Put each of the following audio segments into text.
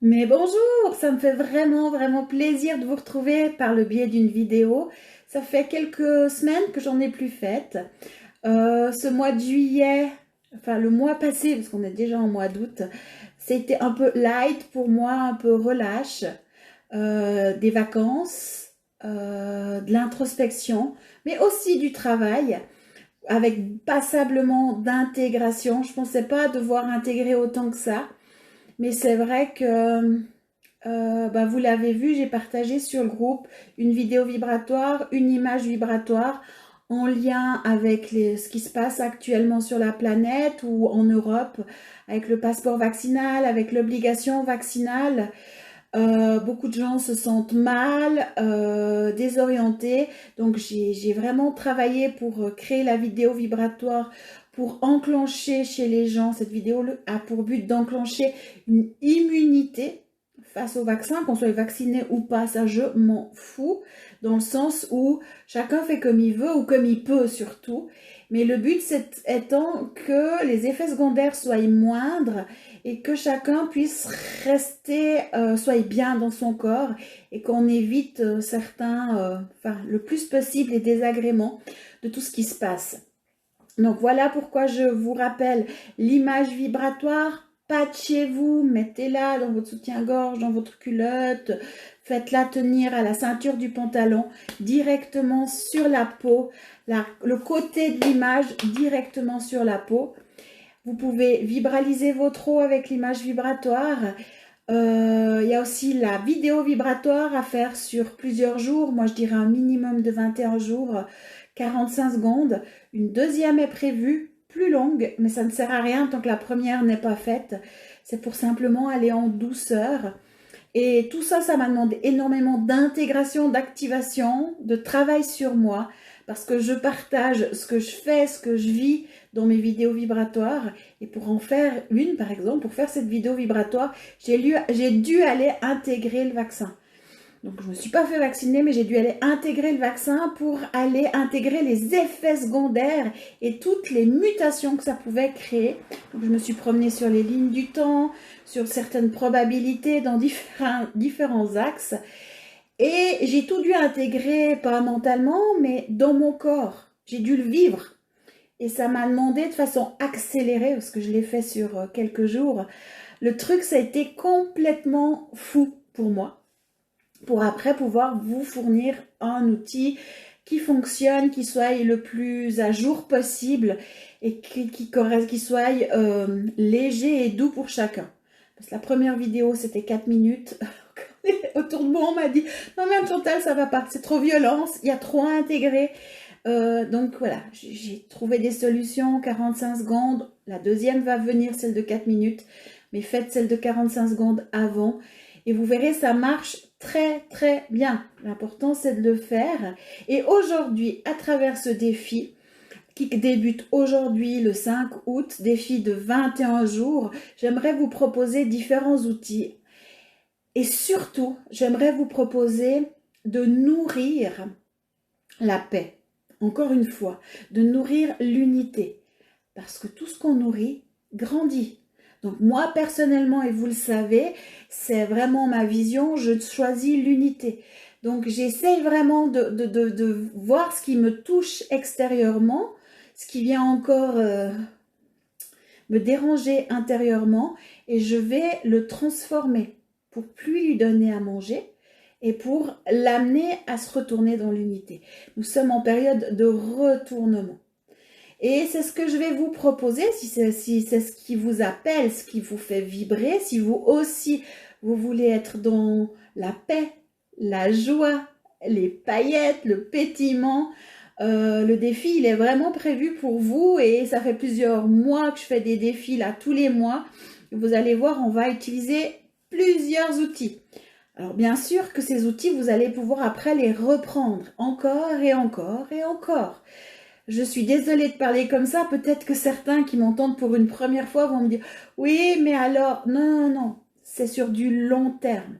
Mais bonjour, ça me fait vraiment plaisir de vous retrouver par le biais d'une vidéo. Ça fait quelques semaines que j'en ai plus faite. Ce mois de juillet, enfin le mois passé, parce qu'on est déjà en mois d'août, c'était un peu light pour moi, un peu relâche, des vacances, de l'introspection, mais aussi du travail, avec passablement d'intégration. Je pensais pas devoir intégrer autant que ça, mais c'est vrai que bah, vous l'avez vu, j'ai partagé sur le groupe une vidéo vibratoire, une image vibratoire en lien avec ce qui se passe actuellement sur la planète ou en Europe, avec le passeport vaccinal, avec l'obligation vaccinale. Beaucoup de gens se sentent mal, désorientés. Donc j'ai vraiment travaillé pour créer la vidéo vibratoire, pour enclencher chez les gens. Cette vidéo a pour but d'enclencher une immunité face au vaccin, qu'on soit vacciné ou pas, ça je m'en fous, dans le sens où chacun fait comme il veut ou comme il peut surtout. Mais le but étant que les effets secondaires soient moindres et que chacun puisse rester, soit bien dans son corps et qu'on évite enfin le plus possible les désagréments de tout ce qui se passe. Donc voilà pourquoi je vous rappelle l'image vibratoire. Patchez-vous, mettez-la dans votre soutien-gorge, dans votre culotte, faites-la tenir à la ceinture du pantalon, directement sur la peau, le côté de l'image directement sur la peau. Vous pouvez vibraliser votre eau avec l'image vibratoire. Il y a aussi la vidéo vibratoire à faire sur plusieurs jours. Moi, je dirais un minimum de 21 jours, 45 secondes. Une deuxième est prévue, plus longue, mais ça ne sert à rien tant que la première n'est pas faite. C'est pour simplement aller en douceur. Et tout ça, ça m'a demandé énormément d'intégration, d'activation, de travail sur moi, parce que je partage ce que je fais, ce que je vis dans mes vidéos vibratoires. Et pour en faire une, par exemple, pour faire cette vidéo vibratoire, j'ai dû aller intégrer le vaccin. Donc je ne me suis pas fait vacciner, mais j'ai dû aller intégrer le vaccin pour aller intégrer les effets secondaires et toutes les mutations que ça pouvait créer. Donc je me suis promenée sur les lignes du temps, sur certaines probabilités dans différents axes. Et j'ai tout dû intégrer, pas mentalement, mais dans mon corps. J'ai dû le vivre. Et ça m'a demandé de façon accélérée, parce que je l'ai fait sur quelques jours. Le truc, ça a été complètement fou pour moi, pour après pouvoir vous fournir un outil qui fonctionne, qui soit le plus à jour possible et qui soit léger et doux pour chacun. Parce que la première vidéo, c'était 4 minutes. Autour de moi, on m'a dit « Non mais Chantal, ça va pas, c'est trop violent, il y a trop à intégrer. » Donc voilà, j'ai trouvé des solutions, 45 secondes. La deuxième va venir, celle de 4 minutes. Mais faites celle de 45 secondes avant. Et vous verrez, ça marche très bien. L'important, c'est de le faire. Et aujourd'hui, à travers ce défi, qui débute aujourd'hui le 5 août, défi de 21 jours, j'aimerais vous proposer différents outils. Et surtout, j'aimerais vous proposer de nourrir la paix. Encore une fois, de nourrir l'unité. Parce que tout ce qu'on nourrit grandit. Donc moi personnellement, et vous le savez, c'est vraiment ma vision, je choisis l'unité. Donc j'essaye vraiment de voir ce qui me touche extérieurement, ce qui vient encore me déranger intérieurement, et je vais le transformer pour plus lui donner à manger et pour l'amener à se retourner dans l'unité. Nous sommes en période de retournement. Et c'est ce que je vais vous proposer, si c'est ce qui vous appelle, ce qui vous fait vibrer, si vous aussi, vous voulez être dans la paix, la joie, les paillettes, le pétillement. Le défi, il est vraiment prévu pour vous et ça fait plusieurs mois que je fais des défis là, tous les mois. Vous allez voir, on va utiliser plusieurs outils. Alors bien sûr que ces outils, vous allez pouvoir après les reprendre encore et encore et encore. Je suis désolée de parler comme ça. Peut-être que certains qui m'entendent pour une première fois vont me dire « Oui, mais alors… » Non. C'est sur du long terme.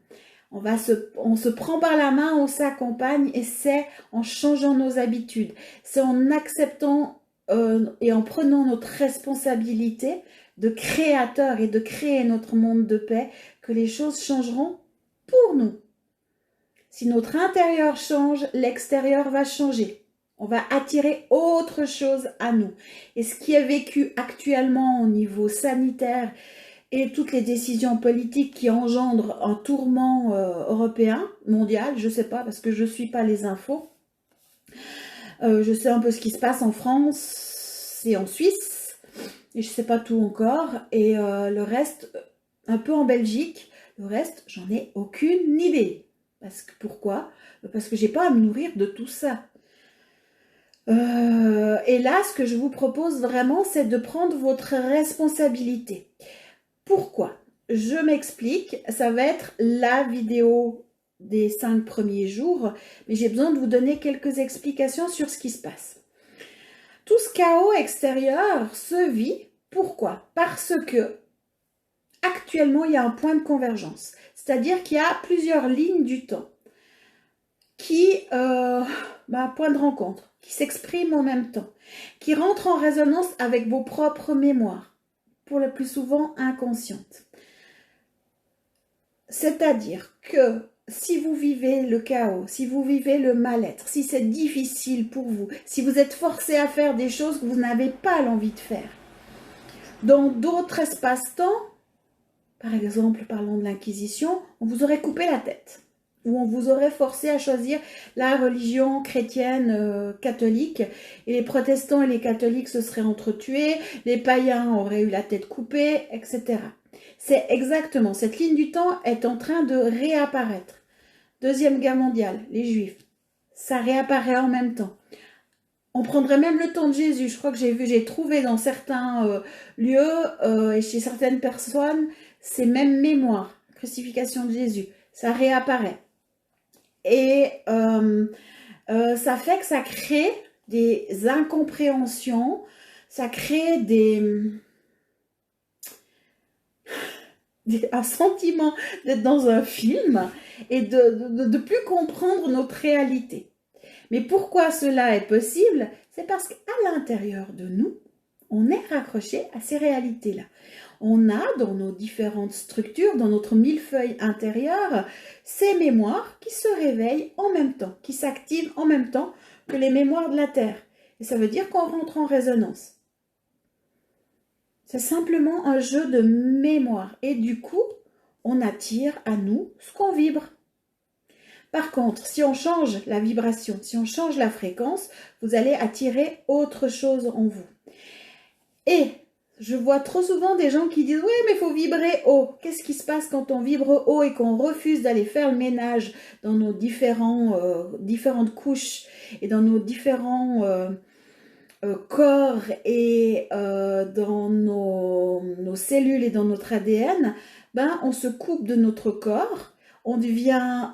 On se prend par la main, on s'accompagne et c'est en changeant nos habitudes. C'est en acceptant et en prenant notre responsabilité de créateur et de créer notre monde de paix que les choses changeront pour nous. Si notre intérieur change, l'extérieur va changer. On va attirer autre chose à nous. Et ce qui est vécu actuellement au niveau sanitaire et toutes les décisions politiques qui engendrent un tourment européen, mondial, je ne sais pas parce que je ne suis pas les infos. Je sais un peu ce qui se passe en France et en Suisse. Et je ne sais pas tout encore. Et le reste, un peu en Belgique. Le reste, j'en ai aucune idée. Pourquoi? Parce que j'ai pas à me nourrir de tout ça. Et là, ce que je vous propose vraiment, c'est de prendre votre responsabilité. Pourquoi? Je m'explique, ça va être la vidéo des 5 premiers jours, mais j'ai besoin de vous donner quelques explications sur ce qui se passe. Tout ce chaos extérieur se vit, pourquoi? Parce que actuellement, il y a un point de convergence, c'est-à-dire qu'il y a plusieurs lignes du temps qui, point de rencontre, qui s'expriment en même temps, qui rentrent en résonance avec vos propres mémoires, pour le plus souvent inconscientes. C'est-à-dire que si vous vivez le chaos, si vous vivez le mal-être, si c'est difficile pour vous, si vous êtes forcé à faire des choses que vous n'avez pas l'envie de faire, dans d'autres espaces-temps, par exemple, parlons de l'Inquisition, on vous aurait coupé la tête, ou on vous aurait forcé à choisir la religion chrétienne catholique, et les protestants et les catholiques se seraient entretués, les païens auraient eu la tête coupée, etc. C'est exactement, cette ligne du temps est en train de réapparaître. Deuxième guerre mondiale, les Juifs, ça réapparaît en même temps. On prendrait même le temps de Jésus. Je crois que j'ai trouvé dans certains lieux et chez certaines personnes ces mêmes mémoires. Crucifixion de Jésus, ça réapparaît. Et ça fait que ça crée des incompréhensions, ça crée un sentiment d'être dans un film et de plus comprendre notre réalité. Mais pourquoi cela est possible? C'est parce qu'à l'intérieur de nous, on est raccroché à ces réalités-là. On a dans nos différentes structures, dans notre millefeuille intérieur, ces mémoires qui se réveillent en même temps, qui s'activent en même temps que les mémoires de la Terre. Et ça veut dire qu'on rentre en résonance. C'est simplement un jeu de mémoire. Et du coup, on attire à nous ce qu'on vibre. Par contre, si on change la vibration, si on change la fréquence, vous allez attirer autre chose en vous. Et je vois trop souvent des gens qui disent « Oui, mais il faut vibrer haut ». Qu'est-ce qui se passe quand on vibre haut et qu'on refuse d'aller faire le ménage dans nos différentes couches et dans nos différents corps et dans nos cellules et dans notre ADN, on se coupe de notre corps, on devient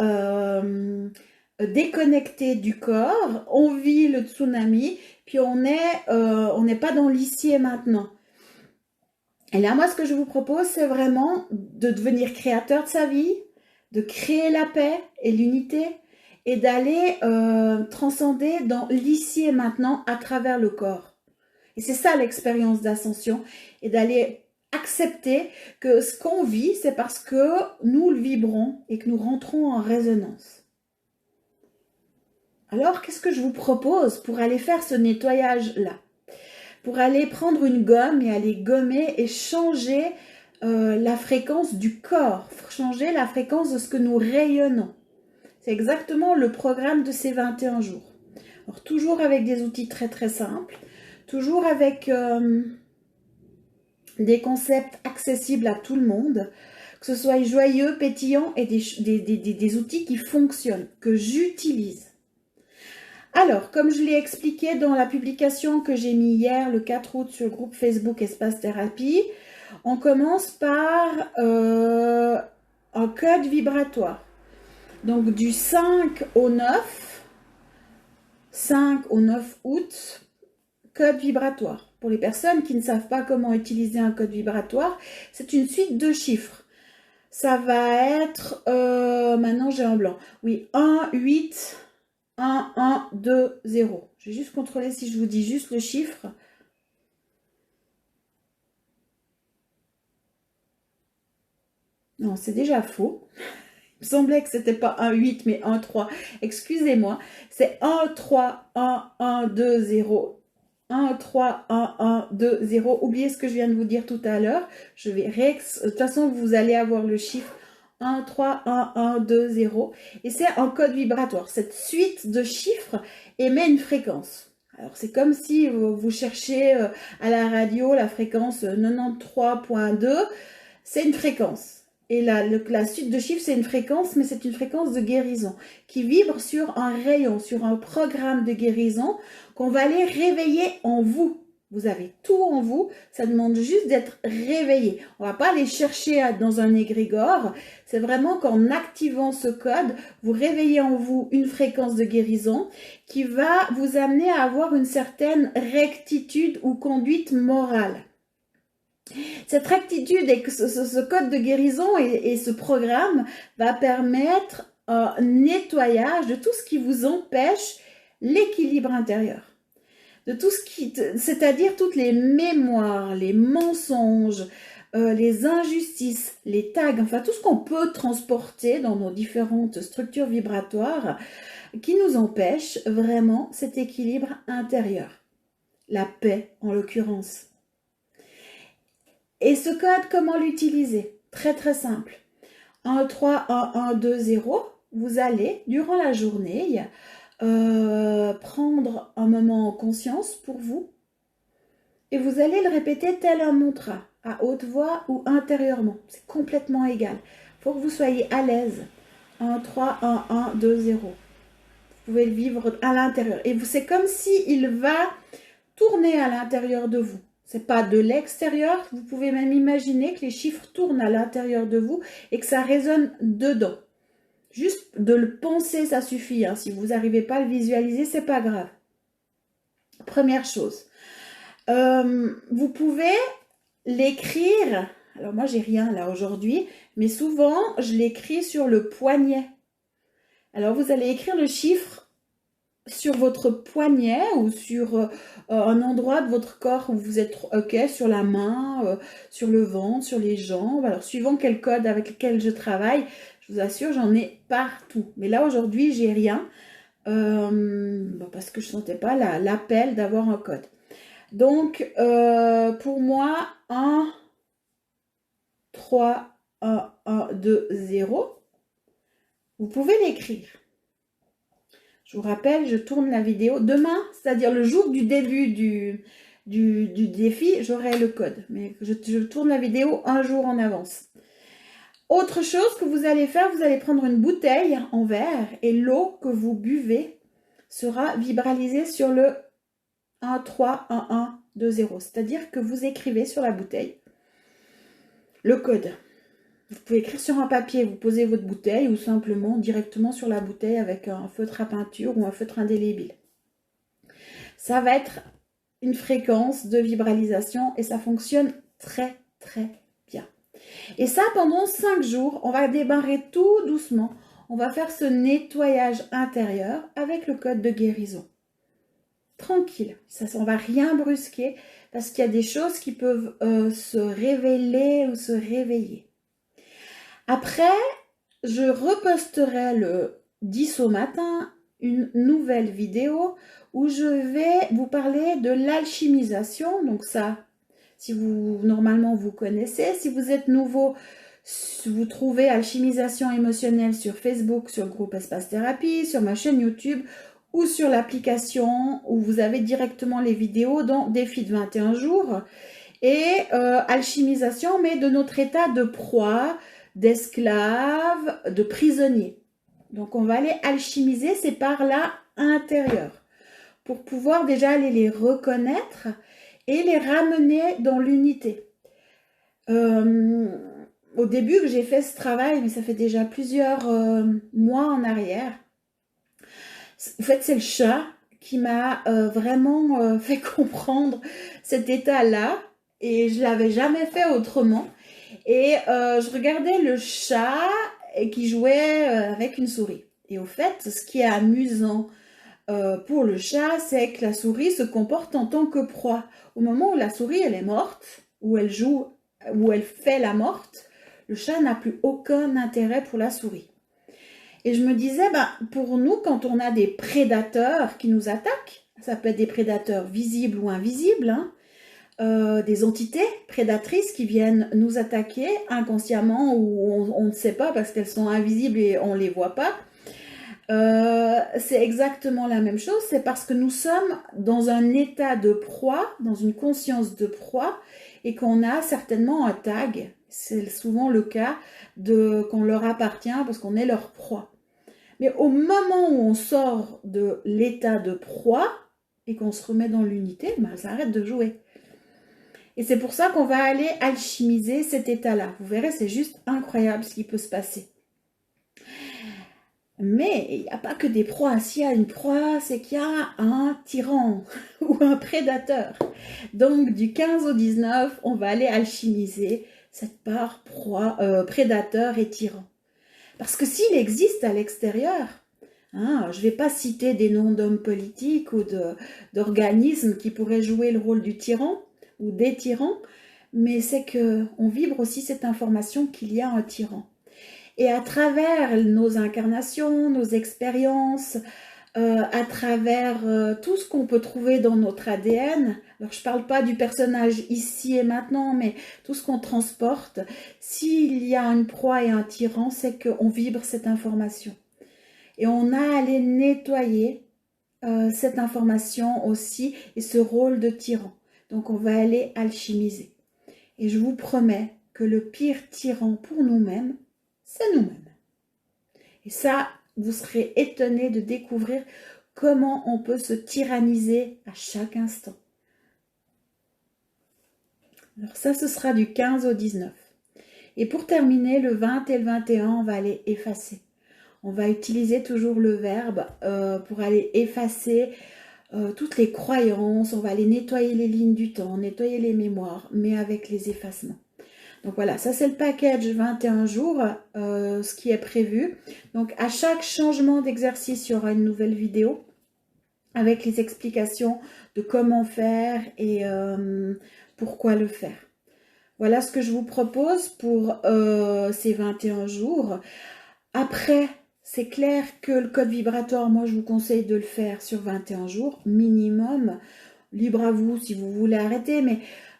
déconnecté du corps, on vit le tsunami, puis on n'est pas dans l'ici et maintenant. Et là, moi, ce que je vous propose, c'est vraiment de devenir créateur de sa vie, de créer la paix et l'unité, et d'aller transcender dans l'ici et maintenant à travers le corps. Et c'est ça l'expérience d'ascension, et d'aller accepter que ce qu'on vit, c'est parce que nous le vibrons et que nous rentrons en résonance. Alors, qu'est-ce que je vous propose pour aller faire ce nettoyage-là? Pour aller prendre une gomme et aller gommer et changer la fréquence du corps, changer la fréquence de ce que nous rayonnons. C'est exactement le programme de ces 21 jours. Alors, toujours avec des outils très très simples, toujours avec des concepts accessibles à tout le monde, que ce soit joyeux, pétillant et des outils qui fonctionnent, que j'utilise. Alors, comme je l'ai expliqué dans la publication que j'ai mis hier, le 4 août, sur le groupe Facebook Espace Thérapie, on commence par un code vibratoire. Donc, du 5 au 9 août, code vibratoire. Pour les personnes qui ne savent pas comment utiliser un code vibratoire, c'est une suite de chiffres. Ça va être, maintenant j'ai un blanc, oui, 1, 8, 1, 1, 2, 0. Je vais juste contrôler si je vous dis juste le chiffre. Non, c'est déjà faux. Il me semblait que c'était pas 1, 8, mais 1, 3. Excusez-moi. C'est 1, 3, 1, 1, 2, 0. 1, 3, 1, 1, 2, 0. Oubliez ce que je viens de vous dire tout à l'heure. Je vais de toute façon, vous allez avoir le chiffre 1, 3, 1, 1, 2, 0. Et c'est un code vibratoire. Cette suite de chiffres émet une fréquence. Alors, c'est comme si vous cherchez à la radio la fréquence 93.2. C'est une fréquence. Et la suite de chiffres, c'est une fréquence, mais c'est une fréquence de guérison qui vibre sur un rayon, sur un programme de guérison qu'on va aller réveiller en vous. Vous avez tout en vous, ça demande juste d'être réveillé. On ne va pas aller chercher dans un égrégore, c'est vraiment qu'en activant ce code, vous réveillez en vous une fréquence de guérison qui va vous amener à avoir une certaine rectitude ou conduite morale. Cette rectitude et ce code de guérison et ce programme va permettre un nettoyage de tout ce qui vous empêche l'équilibre intérieur. De tout ce qui, c'est-à-dire toutes les mémoires, les mensonges, les injustices, les tags, enfin tout ce qu'on peut transporter dans nos différentes structures vibratoires qui nous empêche vraiment cet équilibre intérieur. La paix en l'occurrence. Et ce code, comment l'utiliser? Très très simple. 1, 3, 1, 1, 2, 0. Vous allez, durant la journée, prendre un moment en conscience pour vous. Et vous allez le répéter tel un mantra, à haute voix ou intérieurement. C'est complètement égal. Il faut que vous soyez à l'aise. 1, 3, 1, 1, 2, 0. Vous pouvez le vivre à l'intérieur. Et c'est comme s'il va tourner à l'intérieur de vous. C'est pas de l'extérieur, vous pouvez même imaginer que les chiffres tournent à l'intérieur de vous et que ça résonne dedans. Juste de le penser, ça suffit. Hein. Si vous n'arrivez pas à le visualiser, c'est pas grave. Première chose. Vous pouvez l'écrire. Alors moi, j'ai rien là aujourd'hui, mais souvent, je l'écris sur le poignet. Alors, vous allez écrire le chiffre sur votre poignet ou sur un endroit de votre corps où vous êtes OK, sur la main, sur le ventre, sur les jambes. Alors, suivant quel code avec lequel je travaille, je vous assure, j'en ai partout. Mais là, aujourd'hui, j'ai rien parce que je ne sentais pas l'appel d'avoir un code. Donc, pour moi, 1, 3, 1, 1, 2, 0, vous pouvez l'écrire. Je vous rappelle, je tourne la vidéo. Demain, c'est-à-dire le jour du début du défi, j'aurai le code. Mais je tourne la vidéo un jour en avance. Autre chose que vous allez faire, vous allez prendre une bouteille en verre et l'eau que vous buvez sera vibralisée sur le 1, 3, 1, 1, 2, 0. C'est-à-dire que vous écrivez sur la bouteille le code. Vous pouvez écrire sur un papier, vous posez votre bouteille ou simplement directement sur la bouteille avec un feutre à peinture ou un feutre indélébile. Ça va être une fréquence de vibralisation et ça fonctionne très très bien. Et ça pendant 5 jours, on va démarrer tout doucement. On va faire ce nettoyage intérieur avec le code de guérison. Tranquille, ça, on ne va rien brusquer parce qu'il y a des choses qui peuvent se révéler ou se réveiller. Après, je reposterai le 10 au matin une nouvelle vidéo où je vais vous parler de l'alchimisation. Donc ça, si vous, normalement, vous connaissez. Si vous êtes nouveau, vous trouvez alchimisation émotionnelle sur Facebook, sur le groupe Espace Thérapie, sur ma chaîne YouTube ou sur l'application où vous avez directement les vidéos dans Défi de 21 jours. Et alchimisation, mais de notre état de proie, d'esclaves, de prisonniers. Donc on va aller alchimiser ces parts-là intérieures pour pouvoir déjà aller les reconnaître et les ramener dans l'unité. Au début que j'ai fait ce travail, mais ça fait déjà plusieurs mois en arrière, en fait c'est le chat qui m'a vraiment fait comprendre cet état-là et je ne l'avais jamais fait autrement. Et je regardais le chat qui jouait avec une souris. Et au fait, ce qui est amusant pour le chat, c'est que la souris se comporte en tant que proie. Au moment où la souris elle est morte, où elle joue, où elle fait la morte, Le chat n'a plus aucun intérêt pour la souris. Et je me disais, pour nous, quand on a des prédateurs qui nous attaquent, ça peut être des prédateurs visibles ou invisibles, hein, des entités prédatrices qui viennent nous attaquer inconsciemment ou on ne sait pas parce qu'elles sont invisibles et on ne les voit pas. C'est exactement la même chose, c'est parce que nous sommes dans un état de proie, dans une conscience de proie, et qu'on a certainement un tag, c'est souvent le cas, qu'on leur appartient parce qu'on est leur proie. Mais au moment où on sort de l'état de proie et qu'on se remet dans l'unité, ça arrête de jouer. Et c'est pour ça qu'on va aller alchimiser cet état-là. Vous verrez, c'est juste incroyable ce qui peut se passer. Mais il n'y a pas que des proies. S'il y a une proie, c'est qu'il y a un tyran ou un prédateur. Donc du 15 au 19, on va aller alchimiser cette part prédateur et tyran. Parce que s'il existe à l'extérieur, hein, je ne vais pas citer des noms d'hommes politiques ou d'organismes qui pourraient jouer le rôle du tyran ou des tyrans, mais c'est qu'on vibre aussi cette information qu'il y a un tyran. Et à travers nos incarnations, nos expériences, à travers tout ce qu'on peut trouver dans notre ADN, alors je ne parle pas du personnage ici et maintenant, mais tout ce qu'on transporte, s'il y a une proie et un tyran, c'est qu'on vibre cette information. Et on a à aller nettoyer cette information aussi et ce rôle de tyran. Donc on va aller alchimiser. Et je vous promets que le pire tyran pour nous-mêmes, c'est nous-mêmes. Et ça, vous serez étonnés de découvrir comment on peut se tyranniser à chaque instant. Alors ça, ce sera du 15 au 19. Et pour terminer, le 20 et le 21, on va aller effacer. On va utiliser toujours le verbe pour aller effacer toutes les croyances. On va aller nettoyer les lignes du temps, nettoyer les mémoires, mais avec les effacements. Donc voilà, ça c'est le package 21 jours, ce qui est prévu. Donc à chaque changement d'exercice, il y aura une nouvelle vidéo avec les explications de comment faire et pourquoi le faire. Voilà ce que je vous propose pour ces 21 jours. Après, c'est clair que le code vibratoire, moi je vous conseille de le faire sur 21 jours minimum. Libre à vous si vous voulez arrêter, mais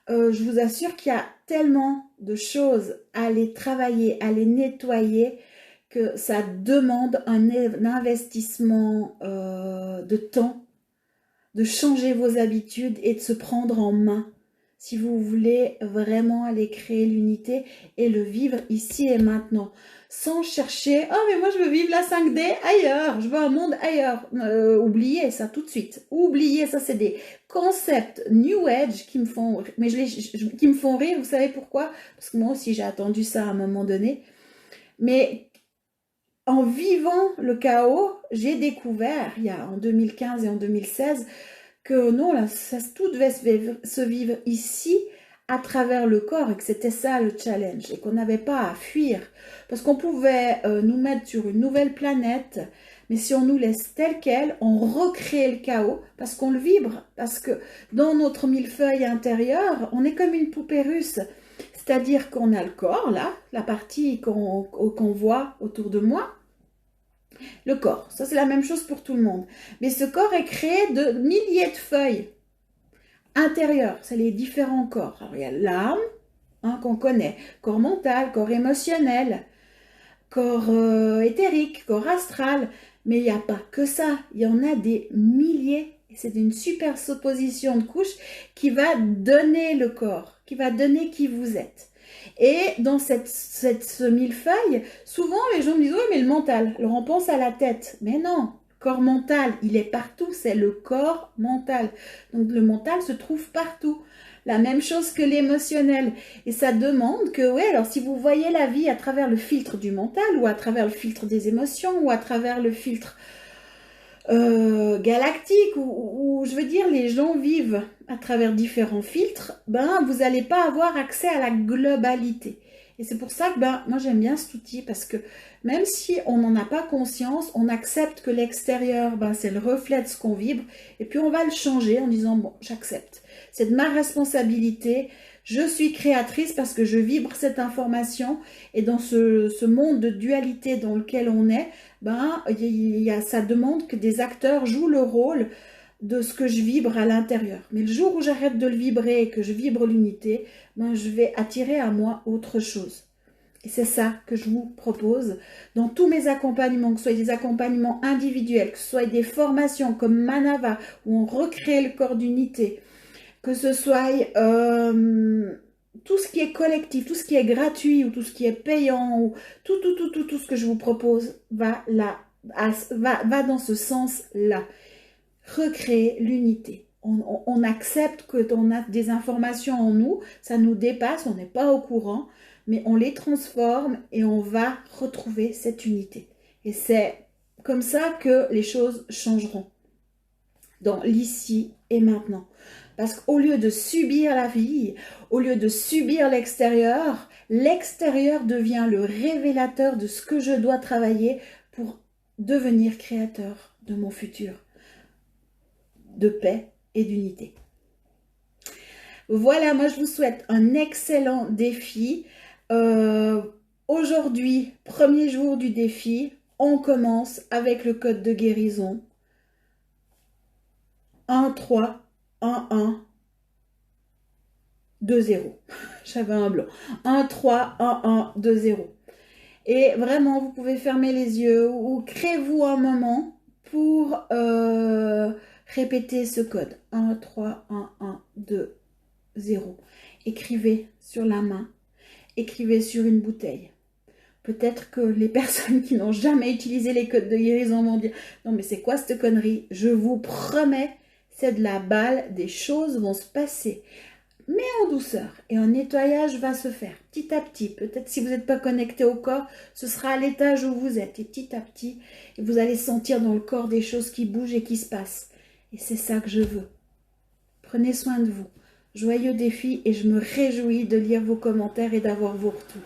je vous assure qu'il y a tellement de choses à les travailler, à les nettoyer, que ça demande un investissement de temps, de changer vos habitudes et de se prendre en main si vous voulez vraiment aller créer l'unité et le vivre ici et maintenant. Sans chercher, oh mais moi je veux vivre la 5D ailleurs, je veux un monde ailleurs. Oubliez ça tout de suite. Oubliez ça, c'est des concepts New Age qui me font, mais qui me font rire. Vous savez pourquoi? Parce que moi aussi j'ai attendu ça à un moment donné. Mais en vivant le chaos, j'ai découvert, en 2015 et en 2016, que non, là, tout devait se vivre ici, à travers le corps, et que c'était ça le challenge, et qu'on n'avait pas à fuir, parce qu'on pouvait nous mettre sur une nouvelle planète, mais si on nous laisse tel quel, on recrée le chaos, parce qu'on le vibre, parce que dans notre millefeuille intérieur, on est comme une poupée russe, c'est-à-dire qu'on a le corps, là, la partie qu'on voit autour de moi, le corps, ça c'est la même chose pour tout le monde, mais ce corps est créé de milliers de feuilles intérieures, c'est les différents corps. Alors il y a l'âme, qu'on connaît, corps mental, corps émotionnel, corps éthérique, corps astral, mais il n'y a pas que ça, il y en a des milliers, et c'est une superposition de couches qui va donner le corps, qui va donner qui vous êtes. Et dans ce millefeuille, souvent les gens me disent « Oui, mais le mental ». Alors on pense à la tête. Mais non, le corps mental, il est partout. C'est le corps mental. Donc le mental se trouve partout. La même chose que l'émotionnel. Et ça demande que, oui, alors si vous voyez la vie à travers le filtre du mental ou à travers le filtre des émotions ou à travers le filtre galactique, où je veux dire les gens vivent à travers différents filtres, vous n'allez pas avoir accès à la globalité. Et c'est pour ça que moi j'aime bien cet outil, parce que même si on n'en a pas conscience, on accepte que l'extérieur, c'est le reflet de ce qu'on vibre, et puis on va le changer en disant bon, j'accepte. C'est de ma responsabilité Je suis créatrice parce que je vibre cette information et dans ce monde de dualité dans lequel on est, ben, ça demande que des acteurs jouent le rôle de ce que je vibre à l'intérieur. Mais le jour où j'arrête de le vibrer et que je vibre l'unité, ben, je vais attirer à moi autre chose. Et c'est ça que je vous propose dans tous mes accompagnements, que ce soit des accompagnements individuels, que ce soit des formations comme Manava, où on recrée le corps d'unité, que ce soit tout ce qui est collectif, tout ce qui est gratuit ou tout ce qui est payant, ou tout ce que je vous propose va dans ce sens-là. Recréer l'unité. On accepte que on a des informations en nous, ça nous dépasse, on n'est pas au courant, mais on les transforme et on va retrouver cette unité. Et c'est comme ça que les choses changeront dans l'ici et maintenant. Parce qu'au lieu de subir la vie, au lieu de subir l'extérieur devient le révélateur de ce que je dois travailler pour devenir créateur de mon futur, de paix et d'unité. Voilà, moi je vous souhaite un excellent défi. Aujourd'hui, premier jour du défi, on commence avec le code de guérison. 1, 3, 1, 1, 2, 0. J'avais un blanc. 1, 3, 1, 1, 2, 0. Et vraiment, vous pouvez fermer les yeux ou créez-vous un moment pour répéter ce code. 1, 3, 1, 1, 2, 0. Écrivez sur la main. Écrivez sur une bouteille. Peut-être que les personnes qui n'ont jamais utilisé les codes de guérison vont dire « Non mais c'est quoi cette connerie ?» Je vous promets, c'est de la balle, des choses vont se passer. Mais en douceur et un nettoyage va se faire petit à petit. Peut-être si vous n'êtes pas connecté au corps, ce sera à l'étage où vous êtes. Et petit à petit, vous allez sentir dans le corps des choses qui bougent et qui se passent. Et c'est ça que je veux. Prenez soin de vous. Joyeux défi et je me réjouis de lire vos commentaires et d'avoir vos retours.